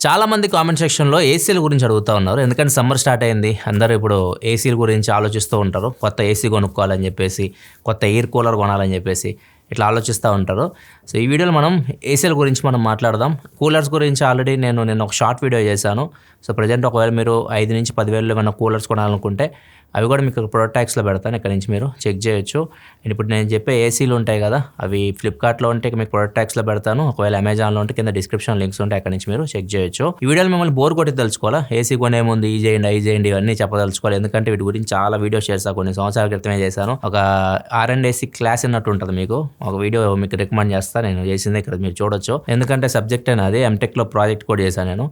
చాలా మంది కామెంట్ సెక్షన్‌లో ఏసీల గురించి అడుగుతా ఉన్నారు. ఎందుకంటే సమ్మర్ స్టార్ట్ అయింది. అందరూ ఇప్పుడు ఏసీల గురించి ఆలోచిస్తూ ఉంటారు. కొత్త ఏసీ కొనుక్కోవాలని చెప్పేసి, కొత్త ఎయిర్ కూలర్ కొనాలని చెప్పేసి ఇట్లా ఆలోచిస్తూ ఉంటారు. సో ఈ వీడియోలో మనం ఏసీల గురించి మనం మాట్లాడదాం. కూలర్స్ గురించి ఆల్రెడీ నేను ఒక షార్ట్ వీడియో చేశాను. సో ప్రెజెంట్ ఒకవేళ మీరు 5,000-10,000 ఏమైనా కూలర్స్ కొనాలనుకుంటే అవి కూడా మీకు ప్రొడక్ట్ ట్యాగ్స్లో పెడతాను. ఇక్కడ నుంచి మీరు చెక్ చేయొచ్చు. అండ్ ఇప్పుడు నేను చెప్పే ఏసీలు ఉంటాయి కదా, అవి ఫ్లిప్కార్ట్లో ఉంటే మీకు ప్రొడక్ట్ ట్యాగ్స్లో పెడతాను. ఒకవేళ అమెజాన్లో ఉంటే కింద డిస్క్రిప్షన్ లింక్స్ ఉంటాయి, అక్కడ నుంచి మీరు చెక్ చేయొచ్చు. ఈ వీడియోలో మిమ్మల్ని బోర్ కొట్టి తెలుసుకోవాలా, ఏసీ కొనే ముందు ఈ చేయండి ఇవన్నీ చెప్పదలుచుకోవాలి. ఎందుకంటే వీటి గురించి చాలా వీడియోస్ చేస్తాను, కొన్ని సంవత్సరాల క్రితమే చేశాను. ఒక R&AC క్లాస్ అన్నట్టు ఉంటుంది, మీకు ఒక వీడియో మీకు రికమెండ్ చేస్తాను. నేను చేసింది ఇక్కడ మీరు చూడొచ్చు. ఎందుకంటే సబ్జెక్ట్ అనేది ఎంటెక్లో ప్రాజెక్ట్ కూడా చేశాను నేను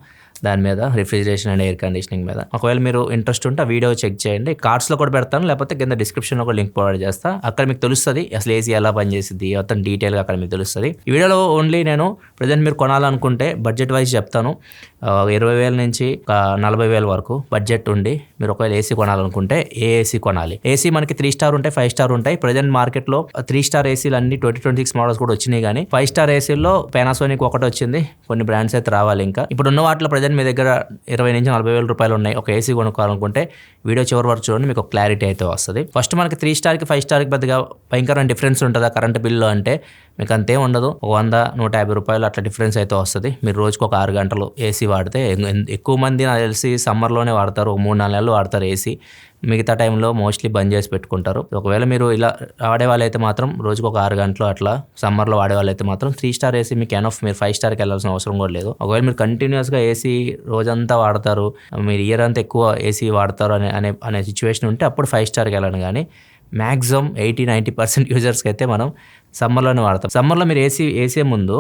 దాని మీద, రిఫ్రిజిరేషన్ అండ్ ఎయిర్ కండిషనింగ్ మీద. ఒకవేళ మీరు ఇంట్రెస్ట్ ఉంటే ఆ వీడియో చెక్ చేయండి. కార్డ్స్లో కూడా పెడతాను, లేకపోతే కింద డిస్క్రిప్షన్లో కూడా లింక్ ప్రొవైడ్ చేస్తా. అక్కడ మీకు తెలుస్తుంది అసలు ఏసీ ఎలా పనిచేస్తుంది మొత్తం డీటెయిల్గా అక్కడ మీకు తెలుస్తుంది. ఈ వీడియోలో ఓన్లీ నేను ప్రజెంట్ మీరు కొనాలనుకుంటే బడ్జెట్ వైజ్ చెప్తాను. 20,000 నుంచి 40,000 వరకు బడ్జెట్ ఉండి మీరు ఒకవేళ ఏసీ కొనాలనుకుంటే ఏ ఏసీ కొనాలి. ఏసీ మనకి 3 స్టార్ ఉంటాయి, 5 స్టార్ ఉంటాయి. ప్రజెంట్ మార్కెట్లో 3 స్టార్ ఏసీలు అన్ని 2026 మోడల్స్ కూడా వచ్చినాయి. కానీ 5 స్టార్ ఏసీల్లో పానాసోనిక్ ఒకటి వచ్చింది, కొన్ని బ్రాండ్స్ అయితే రావాలి. ఇంకా ఇప్పుడు ఉన్న వాటిలో ప్రజెంట్ మీ దగ్గర 20,000-40,000 రూపాయలు ఉన్నాయి. ఒక ఏసీ కొనుక్కోవాలనుకుంటే వీడియో చివరి వరకు చూడండి, మీకు క్లారిటీ అయితే వస్తుంది. ఫస్ట్ మనకి 3 స్టార్కి 5 స్టార్కి పెద్దగా భయంకరమైన డిఫరెన్స్ ఉంటుందా కరెంట్ బిల్లు అంటే మీకు అంతే ఉండదు. 100-150 రూపాయలు అట్లా డిఫరెన్స్ అయితే వస్తుంది. మీరు రోజుకు ఒక 6 గంటలు ఏసీ వాడితే. ఎక్కువ మంది నాకు తెలిసి సమ్మర్లోనే వాడతారు, 3-4 నెలలు వాడతారు ఏసీ. మిగతా టైంలో మోస్ట్లీ బంద్ చేసి పెట్టుకుంటారు. ఒకవేళ మీరు ఇలా వాడే వాళ్ళైతే మాత్రం రోజుకు ఒక 6 గంటలు అట్లా సమ్మర్లో వాడే వాళ్ళైతే మాత్రం 3 స్టార్ ఏసీ మీకు ఎనఫ్. మీరు 5 స్టార్కి వెళ్ళాల్సిన అవసరం కూడా లేదు. ఒకవేళ మీరు కంటిన్యూస్గా ఏసీ రోజంతా వాడతారు, మీరు ఇయర్ అంతా ఎక్కువ ఏసీ వాడతారు అనే సిచ్యువేషన్ ఉంటే అప్పుడు 5 స్టార్కి వెళ్ళండి. కానీ మ్యాక్సిమం 80-90% యూజర్స్కి అయితే మనం సమ్మర్లోనే వాడతాం. సమ్మర్లో మీరు ఏసీ ముందు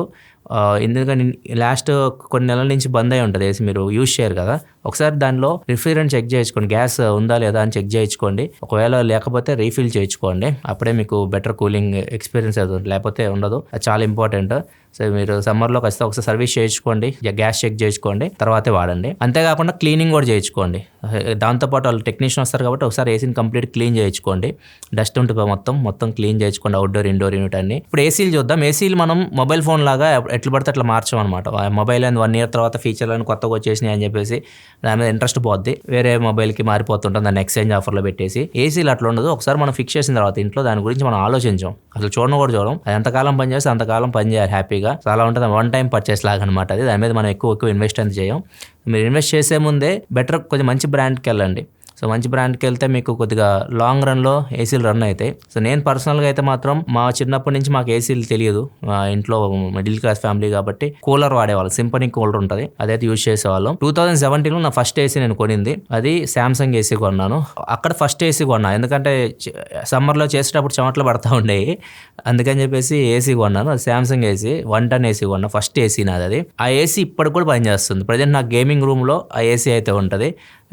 ఎందుకని లాస్ట్ కొన్ని నెలల నుంచి బంద్ అయి ఉంటుంది ఏసీ, మీరు యూజ్ చేయరు కదా. ఒకసారి దానిలో రిఫ్రిజరెంట్ చెక్ చేయించుకోండి, గ్యాస్ ఉందా లేదా అని చెక్ చేయించుకోండి. ఒకవేళ లేకపోతే రీఫిల్ చేయించుకోండి, అప్పుడే మీకు బెటర్ కూలింగ్ ఎక్స్పీరియన్స్ అవుతుంది, లేకపోతే ఉండదు. అది చాలా ఇంపార్టెంట్. సో మీరు సమ్మర్లో ఖచ్చితంగా ఒకసారి సర్వీస్ చేయించుకోండి, గ్యాస్ చెక్ చేయించుకోండి, తర్వాతే వాడండి. అంతేకాకుండా క్లీనింగ్ కూడా చేయించుకోండి. దాంతోపాటు వాళ్ళు టెక్నీషియన్ వస్తారు కాబట్టి ఒకసారి ఏసీని కంప్లీట్ క్లీన్ చేయించుకోండి. డస్ట్ ఉంటుంది మొత్తం క్లీన్ చేయించుకోండి, అవుట్డోర్ ఇండోర్ యూనిట్ అన్ని. ఇప్పుడు ఏసీలు చూద్దాం. ఏసీలు మనం మొబైల్ ఫోన్ లాగా ఎట్లా పడితే అట్లా మార్చామన్నమాట. మొబైల్ అని 1 ఇయర్ తర్వాత ఫీచర్లను కొత్తగా వచ్చేసినాయి అని చెప్పేసి దాని మీద ఇంట్రెస్ట్ పోద్ది, వేరే మొబైల్కి మారిపోతుంటుంది, దాన్ని ఎక్స్చేంజ్ ఆఫర్లో పెట్టేసి. ఏసీలు అట్లా ఉండదు. ఒకసారి మనం ఫిక్స్ చేసిన తర్వాత ఇంట్లో దాని గురించి మనం ఆలోచించాం, అసలు చూడం. అది ఎంతకాలం పని చేస్తే అంతకాలం పని చేయాలి హ్యాపీగా. చాలా ఉంటుంది, 1 టైం పర్చేస్ లాగా అనమాట అది. దాని మీద మనం ఎక్కువ ఇన్వెస్ట్ అనేది చేయం. మీరు ఇన్వెస్ట్ చేసే ముందే బెటర్ కొంచెం మంచి బ్రాండ్కి వెళ్ళండి. సో మంచి బ్రాండ్కి వెళ్తే మీకు కొద్దిగా లాంగ్ రన్లో ఏసీలు రన్ అవుతాయి. సో నేను పర్సనల్గా అయితే మాత్రం మా చిన్నప్పటి నుంచి మాకు ఏసీలు తెలియదు. మా ఇంట్లో మిడిల్ క్లాస్ ఫ్యామిలీ కాబట్టి కూలర్ వాడేవాళ్ళం, సింఫనీ కూలర్ ఉంటుంది, అదైతే యూజ్ చేసేవాళ్ళం. 2017లో నా ఫస్ట్ ఏసీ నేను కొనింది, అది శాంసంగ్ ఏసీ కొన్నాను. అక్కడ ఫస్ట్ ఏసీ కొన్నా, ఎందుకంటే సమ్మర్లో చేసేటప్పుడు చెమటలు పడతా ఉండేవి, అందుకని చెప్పేసి ఏసీ కొన్నాను. అది శాంసంగ్ ఏసీ 1 టన్ ఏసీ కొన్నా, ఫస్ట్ ఏసీ నాది అది. ఆ ఏసీ ఇప్పటికి కూడా పనిచేస్తుంది. ప్రజెంట్ నా గేమింగ్ రూమ్లో ఆ ఏసీ అయితే ఉంటుంది,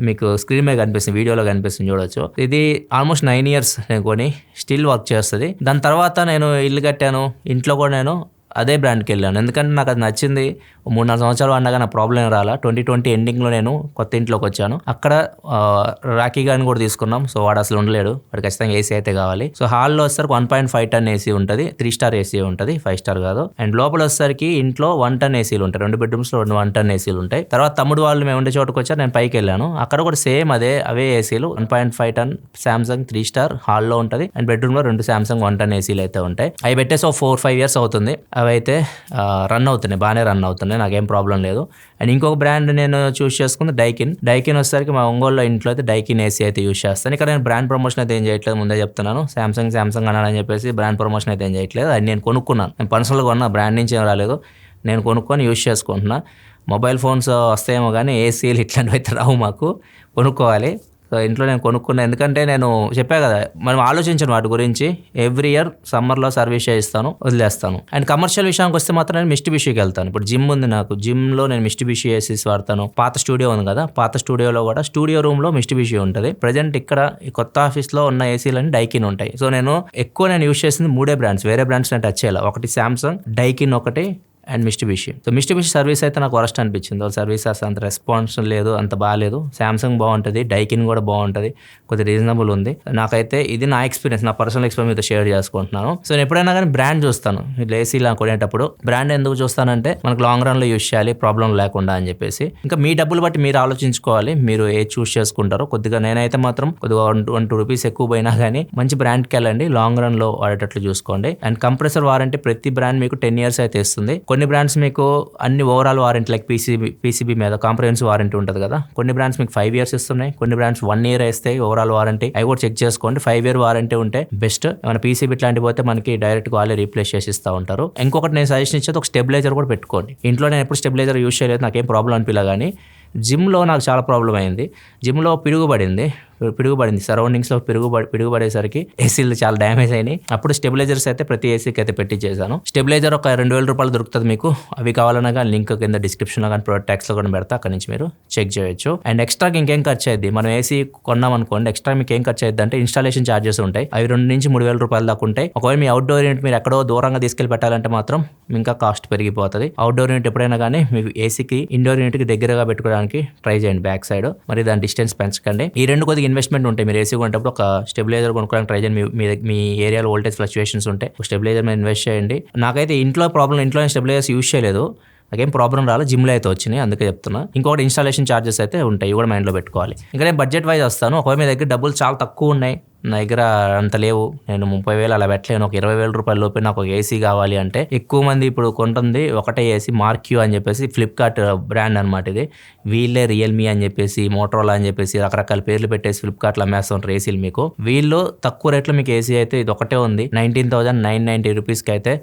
మీకు స్క్రీన్ మీద కనిపిస్తుంది, వీడియోలో కనిపిస్తుంది, చూడొచ్చు. ఇది ఆల్మోస్ట్ 9 ఇయర్స్ నేను కొని స్టిల్ వర్క్ చేస్తుంది. దాని తర్వాత నేను ఇల్లు కట్టాను, ఇంట్లో కూడా నేను అదే బ్రాండ్కి వెళ్ళాను, ఎందుకంటే నాకు అది నచ్చింది. 3-4 సంవత్సరాలు వాడినాగా నా ప్రాబ్లం రాలా. 2020 ఎండింగ్లో నేను కొత్త ఇంట్లోకి వచ్చాను. అక్కడ రాఖీ గారిని కూడా తీసుకున్నాం. సో వాడు అసలు ఉండలేడు, వాడు ఖచ్చితంగా ఏసీ అయితే కావాలి. సో హాల్లో వచ్చేసరికి 1.5 టన్ ఏసీ ఉంటుంది, 3 స్టార్ ఏసీ ఉంటుంది, 5 స్టార్ కాదు. అండ్ లోపల వచ్చేసరికి ఇంట్లో 1 టన్ ఏసీలు ఉంటాయి, 2 బెడ్రూమ్స్లో 1 టన్ ఏసీలు ఉంటాయి. తర్వాత తమ్ముడు వాళ్ళు మేము ఉండే చోటుకు వచ్చారు, నేను పైకి వెళ్ళాను. అక్కడ కూడా సేమ్ అవే ఏసీలు 1.5 టన్ శాంసంగ్ 3 స్టార్ హాల్లో ఉంటుంది. అండ్ బెడ్రూమ్లో 2 శాంసంగ్ 1 టన్ ఏసీలు అయితే ఉంటాయి. అవి పెట్టేసి 4-5 ఇయర్స్ అవుతుంది. అవి అయితే రన్ అవుతున్నాయి, బాగానే రన్ అవుతున్నాయి, నాకేం ప్రాబ్లం లేదు. అండ్ ఇంకొక బ్రాండ్ నేను చూస్ చేసుకుంది డైకిన్ వచ్చేసరికి మా ఒంగోలులో ఇంట్లో అయితే డైకిన్ ఏసీ అయితే యూస్ చేస్తాను. ఇక్కడ నేను బ్రాండ్ ప్రమోషన్ అయితే ఏం చేయట్లేదు, ముందే చెప్తున్నాను. శాంసంగ్ అన్నానని చెప్పేసి బ్రాండ్ ప్రమోషన్ అయితే ఏం చేయట్లేదు. అది నేను కొనుక్కున్నాను, నేను పర్సనల్గా కొన్నా, బ్రాండ్ నుంచి ఏం రాలేదు, నేను కొనుక్కొని యూస్ చేసుకుంటున్నా. మొబైల్ ఫోన్స్ వస్తాయేమో కానీ ఏసీలు ఇట్లాంటివి అయితే రావు, మాకు కొనుక్కోవాలి. సో ఇంట్లో నేను కొనుక్కున్నా, ఎందుకంటే నేను చెప్పా కదా, మనం ఆలోచించాను వాటి గురించి. ఎవ్రీ ఇయర్ సమ్మర్లో సర్వీస్ చేయిస్తాను, వదిలేస్తాను. అండ్ కమర్షియల్ విషయానికి వస్తే మాత్రం నేను మిస్టిబిషికి వెళ్తాను. ఇప్పుడు జిమ్ ఉంది నాకు, జిమ్లో నేను మిస్టిబిషి ఏసీస్ వాడతాను. పాత స్టూడియో ఉంది కదా, పాత స్టూడియోలో కూడా స్టూడియో రూమ్లో మిస్టిబిషి ఉంటుంది. ప్రజెంట్ ఇక్కడ ఈ కొత్త ఆఫీస్లో ఉన్న ఏసీలన్నీ డైకిన్ ఉంటాయి. సో నేను యూస్ చేసింది 3 బ్రాండ్స్, వేరే బ్రాండ్స్ నేను టచ్ చేయాలి. ఒకటి శాంసంగ్, డైకిన్ ఒకటి, అండ్ మిస్టిబిషి. సో మిస్టిబిషి సర్వీస్ అయితే నాకు వరస్ట్ అనిపించింది. వాళ్ళ సర్వీస్ అసలు అంత రెస్పాన్స్ లేదు, అంత బాగాలేదు. సామ్సంగ్ బాగుంటుంది, డైకిన్ కూడా బాగుంటుంది, కొద్దిగా రీజనబుల్ ఉంది. నాకైతే ఇది నా ఎక్స్పీరియన్స్, నా పర్సనల్ ఎక్స్పీరియన్స్ మీతో షేర్ చేసుకుంటున్నాను. సో నేను ఎప్పుడైనా కానీ బ్రాండ్ చూస్తాను ఇట్లా ఏసీలా కొనేటప్పుడు. బ్రాండ్ ఎందుకు చూస్తానంటే మనకు లాంగ్ రన్లో యూస్ చేయాలి, ప్రాబ్లం లేకుండా అని చెప్పేసి. ఇంకా మీ డబ్బులు బట్టి మీరు ఆలోచించుకోవాలి, మీరు ఏ చూస్ చేసుకుంటారో. కొద్దిగా నేనైతే మాత్రం కొద్దిగా 1-2 రూపీస్ ఎక్కువ పోయినా కానీ మంచి బ్రాండ్కి వెళ్ళండి, లాంగ్ రన్లో వాడేటట్లు చూసుకోండి. అండ్ కంప్రెసర్ వారంటీ ప్రతి బ్రాండ్ మీకు 10 years అయితే ఇస్తుంది. కొన్ని బ్రాండ్స్ మీకు అన్ని ఓవరాల్ వారంటీ లైక్ పీసీబీ మీద కాంప్రహెన్సివ్ వారంటీ ఉంటుంది కదా, కొన్ని బ్రాండ్స్ మీకు 5 years ఇస్తున్నాయి, కొన్ని బ్రాండ్స్ 1 year ఇస్తాయి ఓవరాల్ వారంటీ. అవి కూడా చెక్ చేసుకోండి. 5 year వారంటీ ఉంటే బెస్ట్. మన పీసీబీ ఇట్లాంటి పోతే మనకి డైరెక్ట్ గా వాళ్ళే రీప్లేస్ చేసి ఇస్తూ ఉంటారు. ఇంకొకటి నేను సజెషన్ ఇచ్చేది ఒక స్టెబిలైజర్ కూడా పెట్టుకోండి. ఇంట్లో నేను ఎప్పుడు స్టెబిలైజర్ యూస్ చేయలేదు, నాకేం ప్రాబ్లం అనిపించలే. కానీ జిమ్లో నాకు చాలా ప్రాబ్లం అయింది. జిమ్లో పిడుగుపడింది, సరౌండింగ్స్లో పిడుగుపడేసరికి ఏసీలు చాలా డ్యామేజ్ అయినాయి. అప్పుడు స్టెబిలైజర్స్ అయితే ప్రతి ఏసీకి అయితే పెట్టించేసాను. స్టెబిలైజర్ ఒక 2,000 రూపాయలు దొరుకుతుంది మీకు. అవి కావాలన్నా కానీ లింక్ కింద డిస్క్రిప్షన్లో కానీ ప్రొడక్ట్ ట్యాక్స్లో కూడా పెడతా, అక్కడ నుంచి మీరు చెక్ చేయొచ్చు. అండ్ ఎక్స్ట్రాకి ఇంకేం ఖర్చు అయ్యింది, మనం ఏసీ కొన్నాం అనుకోండి, ఎక్స్ట్రా మీకు ఏం ఖర్చు అయ్యింది అంటే ఇన్స్టాలేషన్ ఛార్జెస్ ఉంటాయి. అవి 2,000-3,000 రూపాయలు దాకా ఉంటాయి. ఒకవేళ మీ అవుట్డోర్ యూనిట్ మీరు ఎక్కడో దూరంగా తీసుకెళ్ళి పెట్టాలంటే మాత్రం ఇంకా కాస్ట్ పెరిగిపోతుంది. అవుట్డోర్ యూనిట్ ఎప్పుడైనా కానీ మీ ఏసీకి ఇండోర్ యూనిట్కి దగ్గరగా పెట్టుకోవడానికి ట్రై చేయండి బ్యాక్ సైడ్. మరి దాని డిస్టెన్స్ పెంచకండి. ఈ రెండు కొద్దిగా ఇన్వెస్ట్మెంట్ ఉంటాయి. మీరు ఏసీ కొనేటప్పుడు ఒక స్టెబిలైజర్ కొనుక్కోవడానికి ట్రై చేయండి. మీ ఏరియాలో వోల్టేజ్ ఫ్లక్చుయేషన్స్ ఉంటే ఒక స్టెబిలైజర్ మీద ఇన్వెస్ట్ చేయండి. నాకైతే ఇంట్లో స్టెబిలైజర్స్ యూస్ చేయలేదు, నాకేం ప్రాబ్లం రాలేదు. జిమ్లో అయితే వచ్చినాయి, అందుకే చెప్తున్నా. ఇంకొకటి ఇన్స్టాలేషన్ ఛార్జెస్ అయితే ఉంటాయి, ఇవి కూడా మైండ్లో పెట్టుకోవాలి. ఇంకా నేను బడ్జెట్ వైజ్ వస్తాను. ఒకవేళ మీ దగ్గర డబ్బులు చాలా తక్కువ ఉన్నాయి, నా దగ్గర అంత లేవు, నేను 30,000 అలా పెట్టలేను, ఒక 20,000 రూపాయల లోపే నాకు ఒక ఏసీ కావాలి అంటే, ఎక్కువ మంది ఇప్పుడు కొంటుంది ఒకటే ఏసీ మార్క్యూ అని చెప్పేసి, ఫ్లిప్కార్ట్ బ్రాండ్ అనమాట ఇది. వీళ్ళే రియల్మీ అని చెప్పేసి, మోటరోలా అని చెప్పేసి రకరకాల పేర్లు పెట్టేసి ఫ్లిప్కార్ట్లో అమ్మేస్తుంటారు ఏసీలు మీకు. వీళ్ళు తక్కువ రేట్లో మీకు ఏసీ అయితే ఇది ఒకటే ఉంది. 19,990 రూపీస్కి అయితే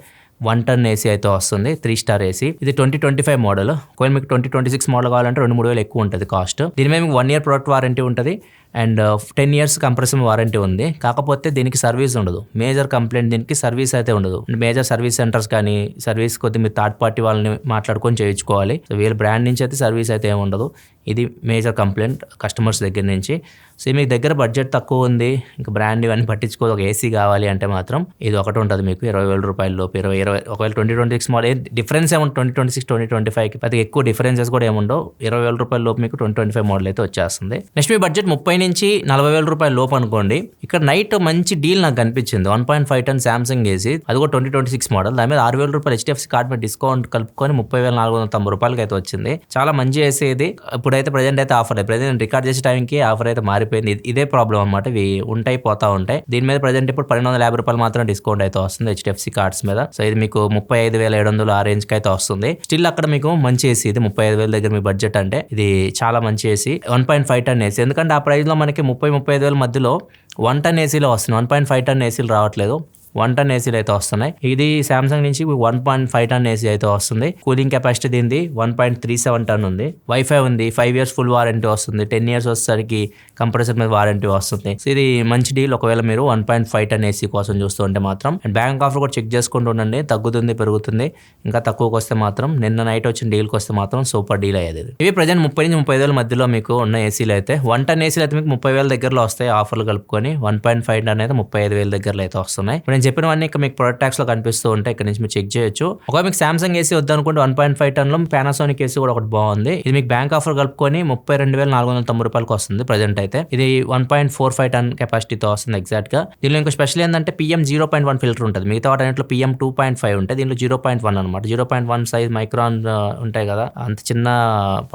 1 ton ఏసీ అయితే వస్తుంది, 3 star ఏసీ. ఇది 2025 మోడల్. ఒకవేళ మీకు 2026 మోడల్ కావాలంటే 2-3 వేలు ఎక్కువ ఉంటుంది కాస్ట్. దీని మీద మీకు 1 year ప్రొడక్ట్ వారంటీ ఉంటుంది అండ్ 10 years కంప్రెసర్ వారంటీ ఉంది. కాకపోతే దీనికి సర్వీస్ ఉండదు. మేజర్ కంప్లైంట్ దీనికి సర్వీస్ అయితే ఉండదు. మేజర్ సర్వీస్ సెంటర్స్ కానీ సర్వీస్ కొద్ది మీరు థర్డ్ పార్టీ వాళ్ళని మాట్లాడుకొని చేయించుకోవాలి. సో వీళ్ళ బ్రాండ్ నుంచి అయితే సర్వీస్ అయితే ఏమి ఉండదు. ఇది మేజర్ కంప్లైంట్ కస్టమర్స్ దగ్గర నుంచి. సో మీ దగ్గర బడ్జెట్ తక్కువ ఉంది, ఇంకా బ్రాండ్ ఇవన్నీ పట్టించుకోదు, ఒక ఏసీ కావాలి అంటే మాత్రం ఇది ఒకటి ఉంటుంది మీకు 20,000 రూపాయల లోపు. 20 ఒకవేళ 2026 మోడల్ డిఫరెన్స్ ఏముంటుంది, 2026 2025కి పెద్ద ఎక్కువ డిఫరెన్సెస్ కూడా ఏముండవు. 20,000 రూపాయల లోపు మీకు 2025 మోడల్ అయితే వచ్చేస్తుంది. నెక్స్ట్ మీ బడ్జెట్ 30,000-40,000 రూపాయల లోపు అనుకోండి. ఇక్కడ నైట్ మంచి డీల్ నాకు కనిపించింది. 1.5 ton సామ్సంగ్ ఏసీ, అది కూడా 2026 మోడల్. దాని మీద 6,000 రూపాయలు HDFC కార్డ్ మీద డిస్కౌంట్ కలుపుకొని 30,490 రూపాయలకి అయితే వచ్చింది. చాలా మంచి ఏసీ ఇది. ఇప్పుడైతే ప్రజెంట్ అయితే ఆఫర్ లేదు. ప్రజెంట్ రికార్డ్ చేసే టైంకి ఆఫర్ అయితే మారిపోయింది. ఇదే ప్రాబ్లం అనమాట, ఇవి ఉంటాయి పోతా ఉంటాయి. దీని మీద ప్రజెంట్ ఇప్పుడు 1,250 రూపాయలు మాత్రం డిస్కౌంట్ అయితే వస్తుంది HDFC కార్డ్స్ మీద. సో ఇది మీకు 35,700 ఆ రేంజ్ కి అయితే వస్తుంది. స్టిల్ అక్కడ మీకు మంచి ఏసీ ఇది. 35,000 దగ్గర మీ బడ్జెట్ అంటే ఇది చాలా మంచి ఏసీ. 1.5 ton ఏసీ, ఎందుకంటే ఆ ప్రైస్ లో మనకి 30,000-35,000 మధ్యలో 1 ton ఏసీలో వస్తుంది. 1.5 ton ఏసీలు రావట్లేదు, 1 ton ఏసీలు అయితే వస్తున్నాయి. ఇది సామ్సంగ్ నుంచి 1.5 ton ఏసీ అయితే వస్తుంది. కూలింగ్ కెపాసిటీ దీనిది 1.37 ton ఉంది. వైఫై ఉంది, 5 years ఫుల్ వారంటీ వస్తుంది. 10 years వచ్చేసరికి కంప్రెసర్ మీద వారంటీ వస్తుంది. సో ఇది మంచి డీల్ ఒకవేళ మీరు 1.5 ton ఏసీ కోసం చూస్తూ ఉంటే మాత్రం. అండ్ బ్యాంక్ ఆఫర్ కూడా చెక్ చేసుకుంటూ ఉండండి, తగ్గుతుంది పెరుగుతుంది. ఇంకా తక్కువకి వస్తే మాత్రం, నిన్న నైట్ వచ్చిన డీల్కి వస్తే మాత్రం సూపర్ డీల్ అయ్యేది. ఇవి ప్రజెంట్ 30,000-35,000 మధ్యలో మీకు ఉన్న ఏసీలు అయితే. 1 ton ఏసీలు అయితే మీకు 30,000 దగ్గరలో వస్తాయి ఆఫర్లు కలుపుకొని. 1.5 ton అయితే 35,000 దగ్గరలో అయితే వస్తున్నాయి. నేను చెప్పినవన్నీ ఇక్కడ మీకు ప్రొడక్ట్ ట్యాక్స్ లో కనిపిస్తూ ఉంటాయి, ఇక్కడ నుంచి మీరు చెక్ చేయొచ్చు. ఒకవేళ మీకు సామ్సంగ్ ఏసీ వద్దనుకుంటే 1.5 ton లో పానాసోనిక్ ఏసీ కూడా ఒకటి బాగుంది. ఇది మీకు బ్యాంక్ ఆఫర్ కలుపుకొని 32,490 రూపాయలకి వస్తుంది ప్రజెంట్ అయితే. ఇది 1.45 ton కెపాసిటీతో వస్తుంది ఎగ్జాక్ట్ గా. దీనిలో ఇంకో స్పెషల్ ఏంటంటే PM 0.1 ఫిల్టర్ ఉంటుంది. మిగతా వాటిలో PM 2.5 ఉంటాయి, దీనిలో 0.1 అనమాట. 0.1 సైజ్ మైక్రాన్ ఉంటాయి కదా, అంత చిన్న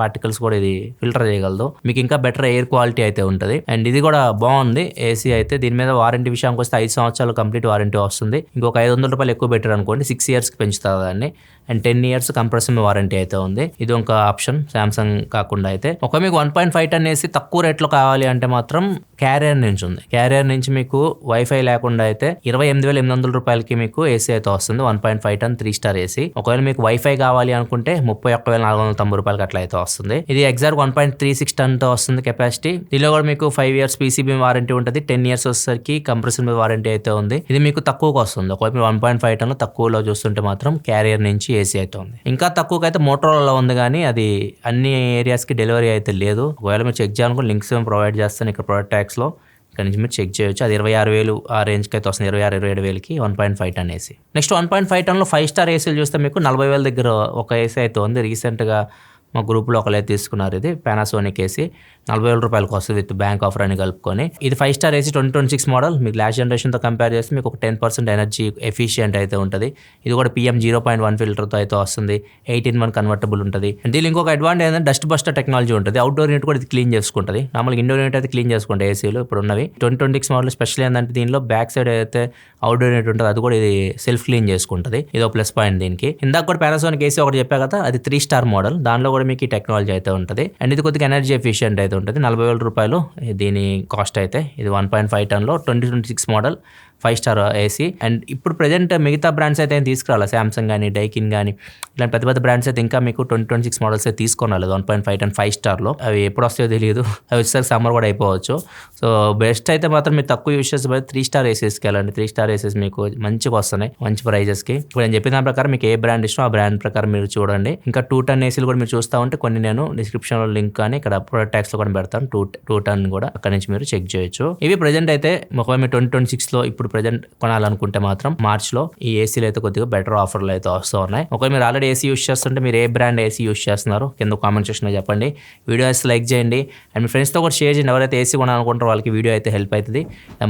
పార్టికల్స్ కూడా ఇది ఫిల్టర్ చేయగలదు. మీకు ఇంకా బెటర్ ఎయిర్ క్వాలిటీ అయితే ఉంటుంది. అండ్ ఇది కూడా బాగుంది ఏసీ అయితే. దీని మీద వారంటీ విషయానికి వస్తే 5 సంవత్సరాలు కంప్లీట్ వారంటీ వస్తుంది. ఇంకొక 500 రూపాయలు ఎక్కువ పెట్టారు అనుకోండి, 6 years కి పెంచుతారు దాన్ని. అండ్ 10 years కంప్రెసర్ వారంటీ అయితే ఉంది. ఇది ఒక ఆప్షన్ సామ్సంగ్ కాకుండా అయితే. ఒక మీకు 1.5 ton ఏసీ తక్కువ రేట్లో కావాలి అంటే మాత్రం క్యారియర్ నుంచి ఉంది. క్యారియర్ నుంచి మీకు వైఫై లేకుండా అయితే 28,800 రూపాయలకి మీకు ఏసీ అయితే వస్తుంది. 1.5 ton 3 star ఏసీ. ఒకవేళ మీకు వైఫై కావాలి అనుకుంటే 31,490 రూపాయలకి అట్లా అయితే వస్తుంది. ఇది ఎగ్జాక్ట్ 1.36 ton తో వస్తుంది కెపాసిటీ. దీనిలో కూడా మీకు 5 years పీసీబీ వారంటీ ఉంటుంది. 10 years వచ్చేసరికి కంప్రెసర్ మీద వారంటీ అయితే ఉంది. ఇది మీకు తక్కువకి వస్తుంది. ఒకవేళ మీరు 1.5 ton తక్కువలో చూస్తుంటే మాత్రం క్యారియర్ నుంచి ఏసీ అయితే ఉంది. ఇంకా తక్కువకి అయితే మోటరోలా ఉంది, కానీ అది అన్ని ఏరియాస్ కి డెలివరీ అయితే లేదు. ఒకవేళ మీరు చెక్ చేయాలనుకుని లింక్స్ ప్రొవైడ్ చేస్తాను ఇక్కడ ప్రొడక్ట్ ట్యాక్స్ లో, ఇక్కడ నుంచి మీరు చెక్ చేయొచ్చు. అది 26,000 ఆ రేంజ్కి అయితే వస్తుంది. 26,000-27,000కి 1.5 టన్ ఏసీ. నెక్స్ట్ 1.5 టన్లో 5 స్టార్ ఏసీలు చూస్తే మీకు 40,000 దగ్గర ఒక ఏసీ అయితే ఉంది. రీసెంట్గా మా గ్రూప్లో ఒకరైతే తీసుకున్నారు. ఇది పానాసోనిక్ ఏసీ 40,000 రూపాయలకు వస్తుంది విత్ బ్యాంక్ ఆఫర్ అని కలుపుకొని. ఇది 5 స్టార్ ఏసీ 2026 మోడల్. మీకు లాస్ట్ జనరేషన్తో కంపేర్ చేస్తే మీకు ఒక 10% ఎనర్జీ ఎఫిషియంట్ అయితే ఉంటుంది. ఇది కూడా PM 0.1 ఫిల్టర్తో అయితే వస్తుంది. 18 కన్వర్టబుల్ ఉంటుంది. దీనికి ఇంకొక అడ్వాంటేజ్ ఏంటంటే డస్ట్ బస్టర్ టెక్నాలజీ ఉంటుంది. అవుట్డోర్ యూనిట్ కూడా ఇది క్లీన్ చేసుకుంటుంది. నార్మల్గా ఇండోర్ యూనిట్ అయితే క్లీన్ చేసుకుంటాయి ఏసీలు ఇప్పుడు ఉన్నవి. 2026 మోడల్ స్పెషల్ ఏంటంటే దీనిలో బ్యాక్ సైడ్ అయితే అవుట్డోర్ యూనిట్ ఉంటుంది అది కూడా ఇది సెల్ఫ్ క్లీన్ చేసుకుంటుంది. ఇదో ప్లస్ పాయింట్ దీనికి. ఇందాక కూడా పానాసోనిక్ ఏసీ ఒకటి చెప్పా కదా, అది 3 స్టార్ మోడల్. దానిలో కూడా మీకు ఈ టెక్నాలజీ అయితే ఉంటుంది. అండ్ ఇది కొద్దిగా ఎనర్జీ ఎఫిషియంట్ అయితే ఉంటుంది. 40,000 రూపాయలు దీని కాస్ట్ అయితే. ఇది 1.5 టన్లో 2026 మోడల్ 5 స్టార్ ఏసీ. అండ్ ఇప్పుడు ప్రజెంట్ మిగతా బ్రాండ్స్ అయితే ఏం తీసుకురాలి. శాంసంగ్ కానీ డైకిన్ కానీ ఇలాంటి పెద్ద పెద్ద బ్రాండ్స్ అయితే ఇంకా మీకు 2026 మోడల్స్ అయితే తీసుకురాలేదు 1.5 టన్ 5 స్టార్లో. అవి ఎప్పుడు వస్తాయో తెలియదు. అవి వచ్చేసరికి సమ్మర్ కూడా అయిపోవచ్చు. సో బెస్ట్ అయితే మాత్రం మీరు తక్కువ యూస్ చేస్తే 3 స్టార్ ఏసీస్కి వెళ్ళండి. 3 స్టార్ ఏసీస్ మీకు మంచిగా వస్తున్నాయి మంచి ప్రైజెస్కి. ఇప్పుడు నేను చెప్పిన దాని ప్రకారం మీకు ఏ బ్రాండ్ ఇష్టం ఆ బ్రాండ్ ప్రకారం మీరు చూడండి. ఇంకా 2 టన్ ఏసీలు కూడా మీరు చూస్తూ ఉంటే కొన్ని నేను డిస్క్రిప్షన్లో లింక్ కానీ ఇక్కడ ప్రొడక్ట్ ట్యాక్స్లో కూడా పెడతాను. 2 టన్ కూడా అక్కడ నుంచి మీరు చెక్ చేయొచ్చు. ఇవి ప్రజెంట్ అయితే ఒకవేళ మీరు 2026లో ఇప్పుడు ప్రజెంట్ కొనాలనుకుంటే మాత్రం మార్చ్లో ఈ ఏసీలు అయితే కొద్దిగా బెటర్ ఆఫర్లు అయితే వస్తూ ఉన్నాయి. ఒకవేళ మీరు ఆల్రెడీ ఏసీ యూస్ చేస్తుంటే మీరు ఏ బ్రాండ్ ఏసీ యూస్ చేస్తున్నారు కింద కామెంట్ సెక్షన్లో చెప్పండి. వీడియో అయితే లైక్ చేయండి అండ్ మీ ఫ్రెండ్స్తో కూడా షేర్ చేయండి. ఎవరైతే ఏసీ కొనాలనుకుంటారో వాళ్ళకి వీడియో అయితే హెల్ప్ అవుతుంది.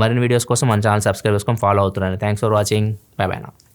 మరిన్ని వీడియోస్ కోసం మన ఛానల్ సబ్స్క్రైబ్ చేసుకొని ఫాలో అవుతున్నాను. Thanks for watching. By by నా.